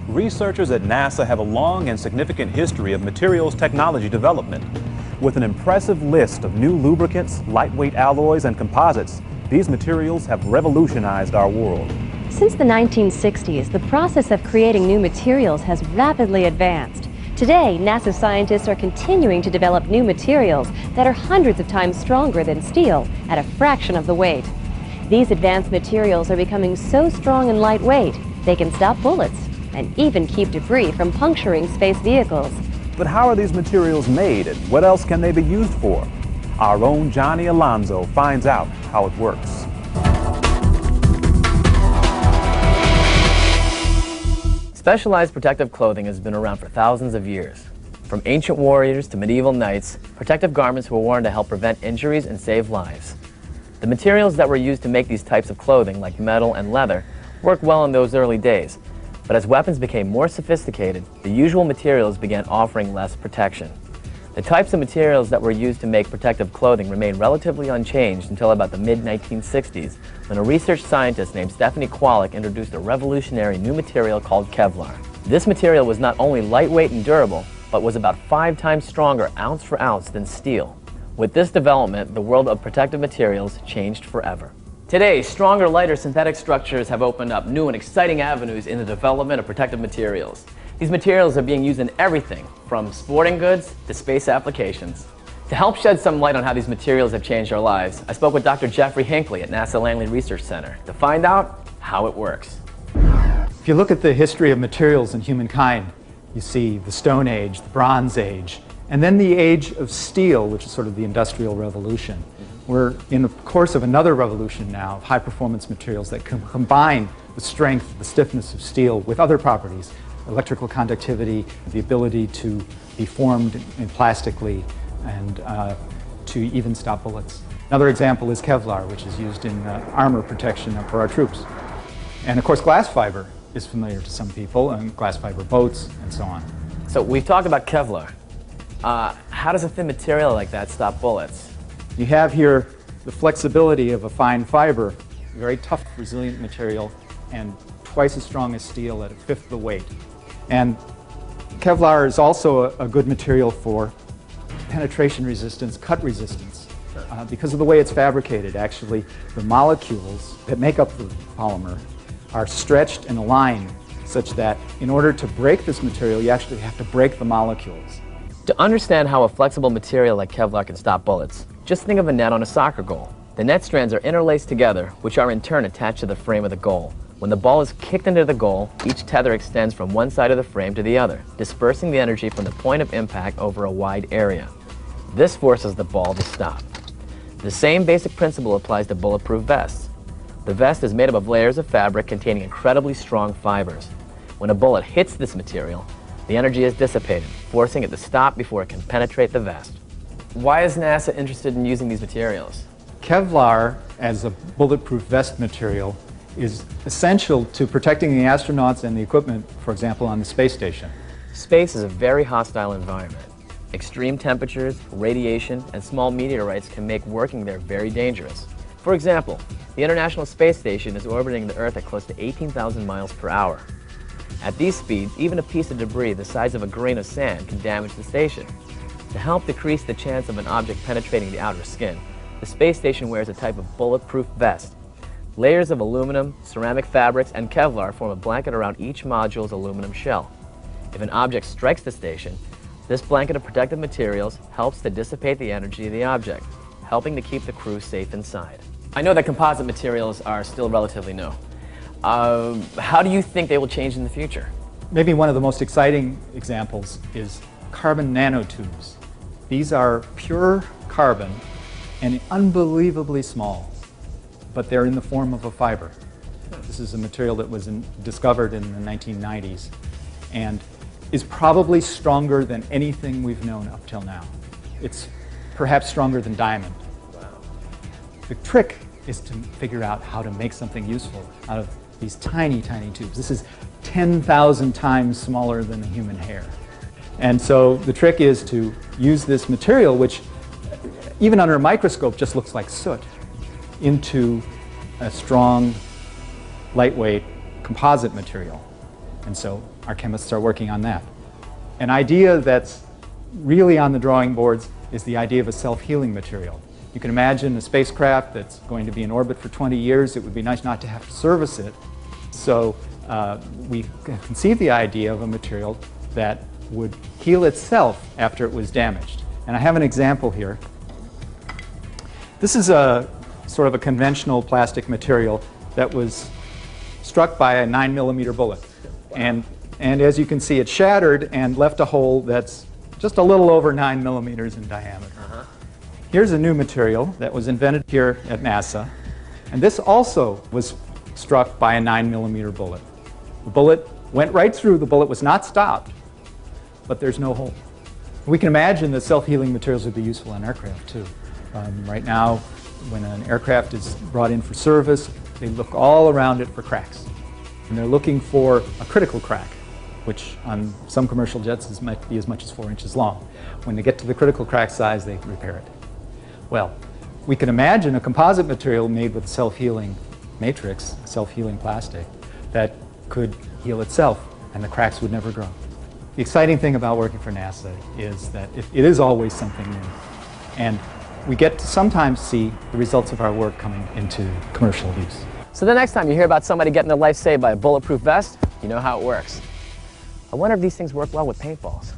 Researchers at NASA have a long and significant history of materials technology development. With an impressive list of new lubricants, lightweight alloys, and composites, these materials have revolutionized our world. Since the 1960s, the process of creating new materials has rapidly advanced. Today, NASA scientists are continuing to develop new materials that are hundreds of times stronger than steel at a fraction of the weight. These advanced materials are becoming so strong and lightweight, they can stop bullets and even keep debris from puncturing space vehicles. But how are these materials made, and what else can they be used for? Our own Johnny Alonso finds out how it works. Specialized protective clothing has been around for thousands of years. From ancient warriors to medieval knights, protective garments were worn to help prevent injuries and save lives. The materials that were used to make these types of clothing, like metal and leather, worked well in those early days. But as weapons became more sophisticated, the usual materials began offering less protection. The types of materials that were used to make protective clothing remained relatively unchanged until about the mid-1960s, when a research scientist named Stephanie Kwolek introduced a revolutionary new material called Kevlar. This material was not only lightweight and durable, but was about 5 times stronger ounce for ounce than steel. With this development, the world of protective materials changed forever. Today, stronger, lighter synthetic structures have opened up new and exciting avenues in the development of protective materials. These materials are being used in everything from sporting goods to space applications. To help shed some light on how these materials have changed our lives, I spoke with Dr. Jeffrey Hinckley at NASA Langley Research Center to find out how it works. If you look at the history of materials in humankind, you see the Stone Age, the Bronze Age, and then the age of steel, which is sort of the Industrial Revolution. We're in the course of another revolution now of high-performance materials that can combine the strength, the stiffness of steel with other properties, electrical conductivity, the ability to be formed in plastically, and to even stop bullets. Another example is Kevlar, which is used in armor protection for our troops. And of course, glass fiber is familiar to some people, and glass fiber boats, and so on. So we've talked about Kevlar. How does a thin material like that stop bullets? You have here the flexibility of a fine fiber, very tough, resilient material, and twice as strong as steel at 1/5 the weight. And Kevlar is also a good material for penetration resistance, cut resistance. Because of the way it's fabricated, actually, the molecules that make up the polymer are stretched and aligned such that in order to break this material, you actually have to break the molecules. To understand how a flexible material like Kevlar can stop bullets, just think of a net on a soccer goal. The net strands are interlaced together, which are in turn attached to the frame of the goal. When the ball is kicked into the goal, each tether extends from one side of the frame to the other, dispersing the energy from the point of impact over a wide area. This forces the ball to stop. The same basic principle applies to bulletproof vests. The vest is made up of layers of fabric containing incredibly strong fibers. When a bullet hits this material, the energy is dissipated, forcing it to stop before it can penetrate the vest. Why is NASA interested in using these materials? Kevlar, as a bulletproof vest material, is essential to protecting the astronauts and the equipment, for example, on the space station. Space is a very hostile environment. Extreme temperatures, radiation, and small meteorites can make working there very dangerous. For example, the International Space Station is orbiting the Earth at close to 18,000 miles per hour. At these speeds, even a piece of debris the size of a grain of sand can damage the station. To help decrease the chance of an object penetrating the outer skin, the space station wears a type of bulletproof vest. Layers of aluminum, ceramic fabrics, and Kevlar form a blanket around each module's aluminum shell. If an object strikes the station, this blanket of protective materials helps to dissipate the energy of the object, helping to keep the crew safe inside. I know that composite materials are still relatively new. How do you think they will change in the future? Maybe one of the most exciting examples is carbon nanotubes. These are pure carbon and unbelievably small, but they're in the form of a fiber. This is a material that was discovered in the 1990s and is probably stronger than anything we've known up till now. It's perhaps stronger than diamond. Wow. The trick is to figure out how to make something useful out of these tiny, tiny tubes. This is 10,000 times smaller than a human hair. And so the trick is to use this material, which even under a microscope just looks like soot, into a strong, lightweight composite material. And so our chemists are working on that. An idea that's really on the drawing boards is the idea of a self-healing material. You can imagine a spacecraft that's going to be in orbit for 20 years. It would be nice not to have to service it. So we conceived the idea of a material that would heal itself after it was damaged. And I have an example here. This is a sort of a conventional plastic material that was struck by a 9mm bullet. And as you can see, it shattered and left a hole that's just a little over 9mm in diameter. Here's a new material that was invented here at NASA. And this also was struck by a 9mm bullet. The bullet went right through. The bullet was not stopped, but there's no hole. We can imagine that self-healing materials would be useful in aircraft too. Right now, when an aircraft is brought in for service, they look all around it for cracks. And they're looking for a critical crack, which on some commercial jets might be as much as 4 inches long. When they get to the critical crack size, they repair it. Well, we can imagine a composite material made with self-healing matrix, self-healing plastic, that could heal itself and the cracks would never grow. The exciting thing about working for NASA is that it is always something new. And we get to sometimes see the results of our work coming into commercial use. So the next time you hear about somebody getting their life saved by a bulletproof vest, you know how it works. I wonder if these things work well with paintballs.